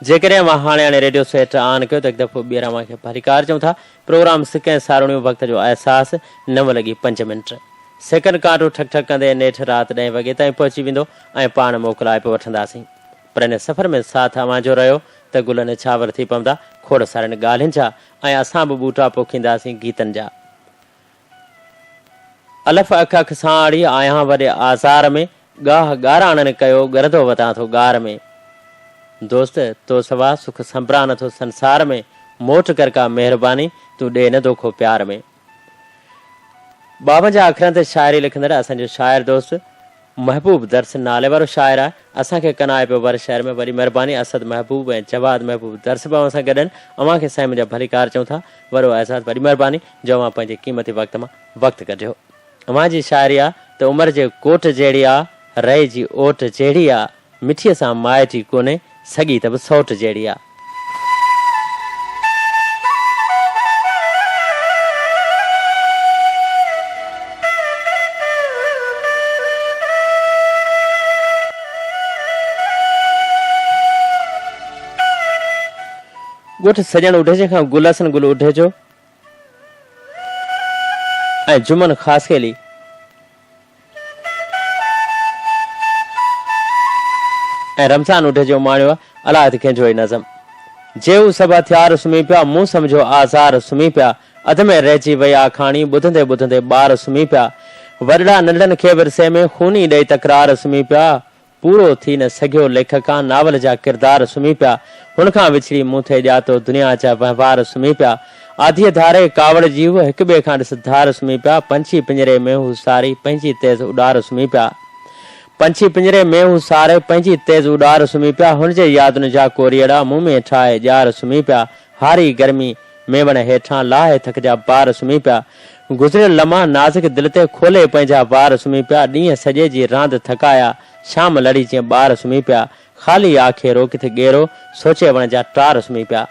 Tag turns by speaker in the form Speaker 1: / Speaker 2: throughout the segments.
Speaker 1: जेकॾहिं मां हाणे रेडियो सेट ऑन कयो त हिकु दफ़ो ॿीहर मूंखे भलीकार चऊं था प्रोग्राम सिकें सारणियूं वक़्त जो अहसासु 9:05 सेकंड कांटो ठक ठक कंदे नेठ राति 10 वॻे ताईं पहुची वेंदो ऐं पाण मोकिलाए पियो वठंदासीं। पर इन सफ़र में साथ अव्हांजो रहियो त गुलनि छावर थी पवंदा खोड़ सारनि ॻाल्हियुनि जा ऐं असां बि ॿूटा पोखींदासीं गीतनि जा। अलफ़ अख अख सां आड़ी आहियां वॾे आज़ार में गाह ॻाराणनि कयो गरदो वतां थो गार में। दोस्त तो सवा सुख संभरा नथो संसार में मोट कर का मेहरबानी तूं ॾे न दोखो प्यार में। 52 अखरनि ते शाइरी लिखंदड़ असांजो शाइर दोस्त महबूब दर्स नाले वारो शाइर आहे। असांखे कनाए पियो वर शहर में वरी महिरबानी असद महबूब ऐं जवाद महबूब दर्स बि असां गॾनि अव्हां खे साईं मुंहिंजा भलीकार चऊं था वरो एहसास वरी महिरबानी जो अव्हां पंहिंजे क़ीमती वक़्त मां वक़्तु कढियो। अव्हां जी शाइरी आहे त उमिरि जे कोट जहिड़ी आहे रही जी ओट जहिड़ी आहे मिठीअ सां माइटी कोन्हे सगी त बि सौट जहिड़ी आहे। ॻोठ सॼण उढे खां गुलसन गुल उढे जो ऐं जुमन ख़ासि केली ऐं रमज़ान उठे जो माणियो अलाह त कंहिंजो ई नज़म जेऊ सभु हथियार सुम्ही पिया मूं सम्झो आज़ार सुम्ही पिया अध में रहिजी वई आखाणी ॿुधंदे ॿुधंदे ॿार सुम्ही पिया वॾड़ा नंढनि खे विरसे में खूनी ॾेई तकरार सुम्ही पिया पूरो थी न सघियो लेखका नावल जा किरदार सुम्ही पिया हुन खां विछड़ी मूं थे ॼातो दुनिया जा वहिंवार सुम्ही पिया आधीअ धारे कावड़ जीव हिक ॿिए खां ॾिस धार सुम्ही पिया पंछी पिंजरे में हू सारी पंहिंजी तेज़ उॾार सुम्ही पिया पंछी पिंजरे में हू सारे पंहिंजी तेज़ उॾार सुम्ही पिया हुनजे यादुनि जा कोरीअड़ा मुंहुं में ठाहे ॼार सुम्ही पिया हारी गर्मी मेवण हेठां लाहे थक जा ॿार सुम्ही पिया गुज़रियल लम्हा नाज़ुक दिलि ते खोले पंहिंजा वार सुम्ही पिया ॾींहं सॼे जी रांदि थकाया शाम लड़ी जीअं ॿार सुम्ही पिया ख़ाली आखे रो किथे गेरो सोचे वण जा टार सुम्ही पिया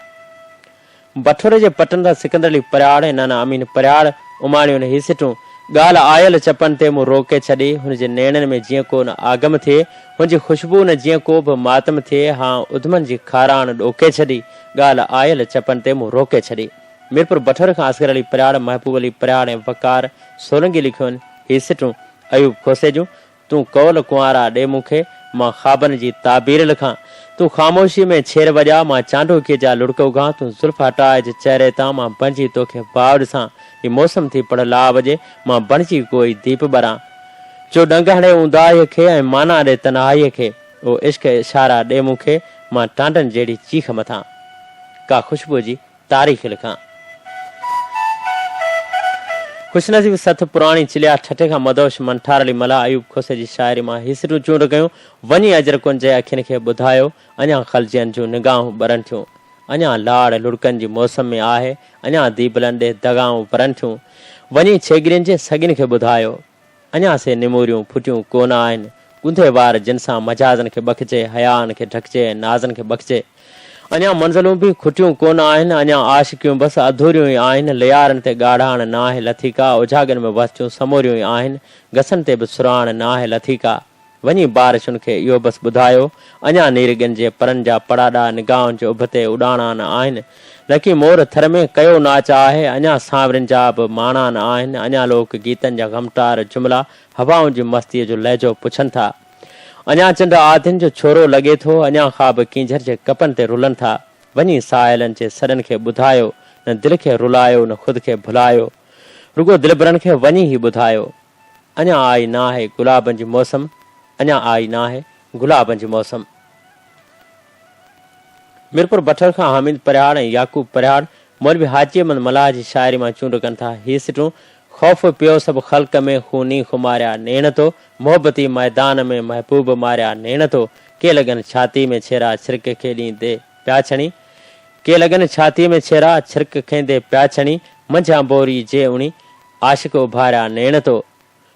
Speaker 1: बठोरे जे पटनि तां सिकंदर अली परियाड़ ऐं नाना अमीन परियाड़ उमाणियुनि हिसिटूं ॻाल्हि आयल चपनि ते मूं रोके छॾी हुनजे नेणनि में जीअं को न आगम थिए हुनजी ख़ुशबू न जीअं को बि मातम थिए हां उधमनि जी खाराण ॾोके छॾी ॻाल्हि आयल चपनि ते मूं रोके छॾी। मीरपुर बठोरे खां असगर अली परियाड़ महबूब अली परियाड़ ऐं वकार सोलंगी लिखियूं आहिनि हिसिटूं अयूब खोसे जूं तूं कौल कुंवारा ॾे मूंखे मां ख़्वाबनि जी ताबीर लिखां तूं ख़ामोशी में छेर वॼा मां चांडोकीअ जा लुड़क उगां तूं ज़ुल्फ हटाए जे चहिरे तां मां बणिजी तोखे भाव ॾिसां ही मौसम थी पढ़ ला वॼे मां बणिजी कोई दीप ॿरां जो डंग हणे ऊंदाहीअ खे ऐं माना ॾे तनहाईअ खे ओ इश्क इशारा ॾे मूंखे मां टांडनि जहिड़ी चीख मथां का ख़ुशबू जी तारीख़ लिखां। खुशनसीब सथ पुराणी चिलिया ठठे खां मदोश मंठार अली मला अयूब खोसे जी शाइरी मां हिसरूं चूंड कयूं वञी अजर कुंज जे अखियुनि खे ॿुधायो अञा ख़लजियनि जूं निगाहूं ॿरनि थियूं अञा लाड़ लुड़कनि जी मौसम में आहे अञा दीबलनि ॾे दगाऊं परनि थियूं वञी छेगरियुनि जे सगिन खे ॿुधायो अञा से निमूरियूं फुटियूं कोन आहिनि गुंधे वार जिन सां मजाज़नि खे बखिजे हयान खे ढकिजे नाज़नि खे बखिजे अञा मंज़िलूं बि खुटियूं कोन आहिनि अञा आशिकियूं बसि अधूरियूं ई आहिनि लियारनि ते ॻाढ़ाण न आहे लथीका उजागनि में वसियूं समूरियूं ई आहिनि घसनि ते बि सुराण न आहे लथीका वञी बारिशुनि खे इहो बसि ॿुधायो अञा नीरगनि जे परनि जा पड़ाॾा निगाहुनि जे उभ ते उॾाणा न आहिनि लकी मोर थर में कयो नाच आहे अञा सांवरनि जा बि माणा न आहिनि अञा लोक गीतनि जा ग़मटार जुमिला हवाउनि जी मस्तीअ जो लहजो पुछनि था अञा चंड आदिन जो छोरो लॻे थो अञा ख़्वाब कींझर जे कपनि ते रुलनि था वञी साहिलनि जे सॾनि खे ॿुधायो न दिलि खे रुलायो न ख़ुदि खे भुलायो रुगो दिलबरनि खे वञी ई ॿुधायो अञा आई न आहे गुलाबनि जी मौसम अञा आई न आहे गुलाबनि जी मौसम। मीरपुर बठर खां हामिद परियाड़ ऐं याकूब परियाड़ मौलवी हाजी अहमद मलाह जी शाइरी मां चूंड कनि था हिसिटूं ख़ौफ़ पियो सभु ख़ल्क़ में खूनी खुमारिया नेण तो मोहबती मैदान में महबूब मारिया नेण तो के लॻनि छाती में छेरा छिरक खेॾींदे पिया छणी के लॻनि छाती में छेरा छिरक खेंदे पिया छणी मंझां बोरी जे उणी आशिक उभारिया नेण तो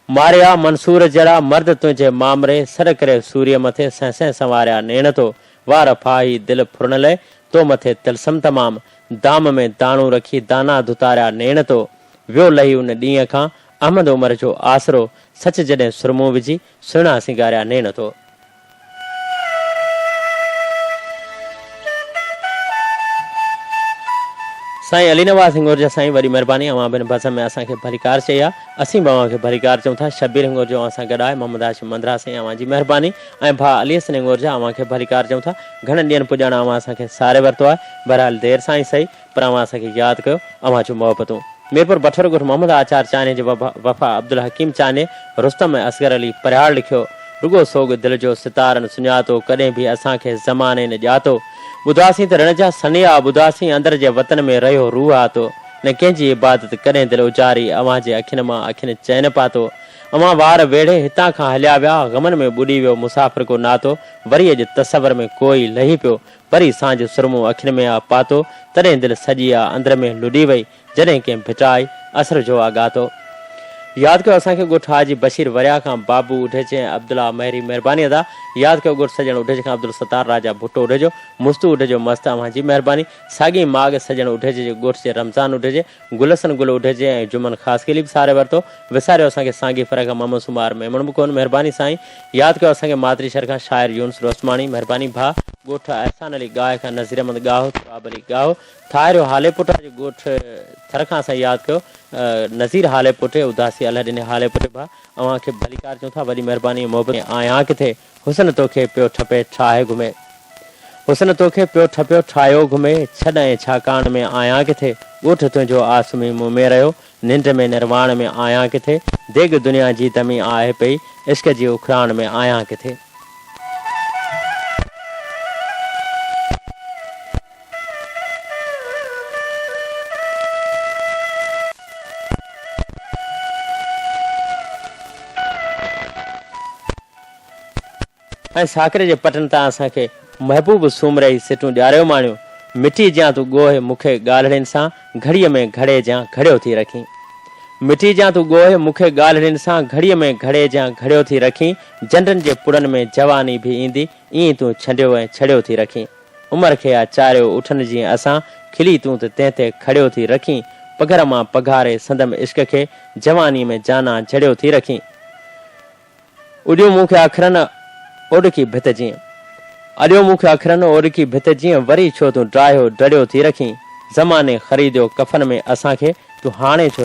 Speaker 1: मारिया मंसूर जड़ा मर्द तुंहिंजे मामरे सर करे सूर्य मथे सह संवारिया नेण तो वार फाही दिल फुरण लाइ तो मथे तिलसम तमाम दाम में दाणू रखी दाना धुतारिया नेण तो वियो लही उन ॾींहं खां अहमद उमर जो आसरो सच जॾहिं सुरमो विझी सुहिणा सिंगारिया नेण तो। साईं अली नवाज़ हिंगोर जा साईं वॾी महिरबानी अवां बिन बस में असांखे भलीकार चई आहे असीं बि अव्हांखे भलीकार चऊं था शबीर हिंगोर जो असां गॾु आहे मोहम्मद हाशिम मंदरा साईं अव्हां जी महिरबानी ऐं भाउ अली हसन हिंगोर जा अव्हांखे भलीकार चऊं था घणनि ॾींहंनि पुॼण अव्हां असांखे सारे वरितो आहे बहरहाल देरि सां ई सही पर अव्हां असांखे यादि कयो अव्हां जूं मोहबतूं मीरपुर बठर ॻोठ मोहम्मद आचार चाने जे वफ़ा अब्दुल हकीम चाने रुस्तम ऐं असगर अली परिहाड़ लिखियो रुगो सोग दिलि जो सितारनि सुञातो कॾहिं बि असांखे ज़माने न ॼातो ॿुधासीं त रण जा सनिया ॿुधासीं अंदरि जे वतन में रहियो रूह आतो न कंहिंजी इबादत कॾहिं दिलि उचारी अव्हां जे अखियुनि मां अखियुनि चैन पातो अव्हां वार वेढ़े हितां खां हलिया विया ग़मनि में ॿुॾी वियो मुसाफ़िर को नातो वरी अॼु तसवर में कोई लही पियो वरी सांझ सुरमो अखियुनि में आ पातो तॾहिं दिलि सॼी आहे अंदरि में लुॾी वई जॾहिं कंहिं भिटाई असर जो आगातो यादि कयो असांखे ॻोठ हाजी बशीर वरिया खां बाबू उढेजे अब्दुल्ला मेहरी महिरबानी अदा यादि कयो ॻोठ सजण उढेजे खां अब्दुल सतार राजा भुट्टो उढेजो मुस्तू उढेजो मस्त अव्हां जी महिरबानी साॻी माग सजण उढेजे जे ॻोठ जे रमज़ान उढेजे गुलसन गुल उढेजे ऐं जुमन ख़ासि केली बि सारे वरितो विसारियो असांखे साॻी फरक मोहम्मद सुमार मेमण बि कोन महिरबानी साईं यादि कयो असांखे मातरी शहर खां शाइर यूनुस रोसमाणी महिरबानी भाउ ॻोठ अहसान अली गाह खां नज़ीर अहमद गाहो तुराब अली गाहो थारियो हाले पुट जे ॻोठ थर खां असां यादि कयो नज़ीर हाले पुटे उदासी अलाह ॾिने हाले पुटे भाउ अव्हांखे भलीकार चऊं था वॾी महिरबानी मोहबत आहियां किथे हुसन तोखे पियो ठपे ठाहे घुमे हुसन तोखे पियो ठपियो ठाहियो घुमे छॾ ऐं छाकाणि में आहियां किथे ॻोठ तुंहिंजो आसमी मुंहुं में रहियो निंड में निर्वाण में आहियां किथे देग दुनिया जी तमी आहे पई इश्क जी उखराण में आहियां किथे ऐं साकरे जे पटन तां असांखे महबूब सूमरे सिटूं ॾियारियो माणियो मिठी जां तूं ॻोहे मूंखे ॻाल्हिड़ियुनि सां घड़ीअ में घड़े जां घड़ियो थी रखी मिठी जां तूं ॻोहे मूंखे ॻाल्हिड़ियुनि सां घड़ीअ में घड़े जां घड़ियो थी रखी झंडनि जे पुड़नि में जवानी बि ईंदी ईअं तूं छंडियो ऐं छड़ियो थी रखी उमिरि खे आ चारियो उठनि जीअं असां खिली तूं त तंहिं ते खड़ियो थी रखी पघर मां पघारे संदम इश्क खे जवानी में जाना जड़ियो थी रखी उॾियूं मूंखे अखरनि ओॾकी भित जीअं अॾियो मूंखे अखरनि ओॾकी भित जीअं वरी छो तूं ड्राहियो डड़ियो थी रखी ज़माने ख़रीदियो कफ़न में असांखे तूं हाणे छो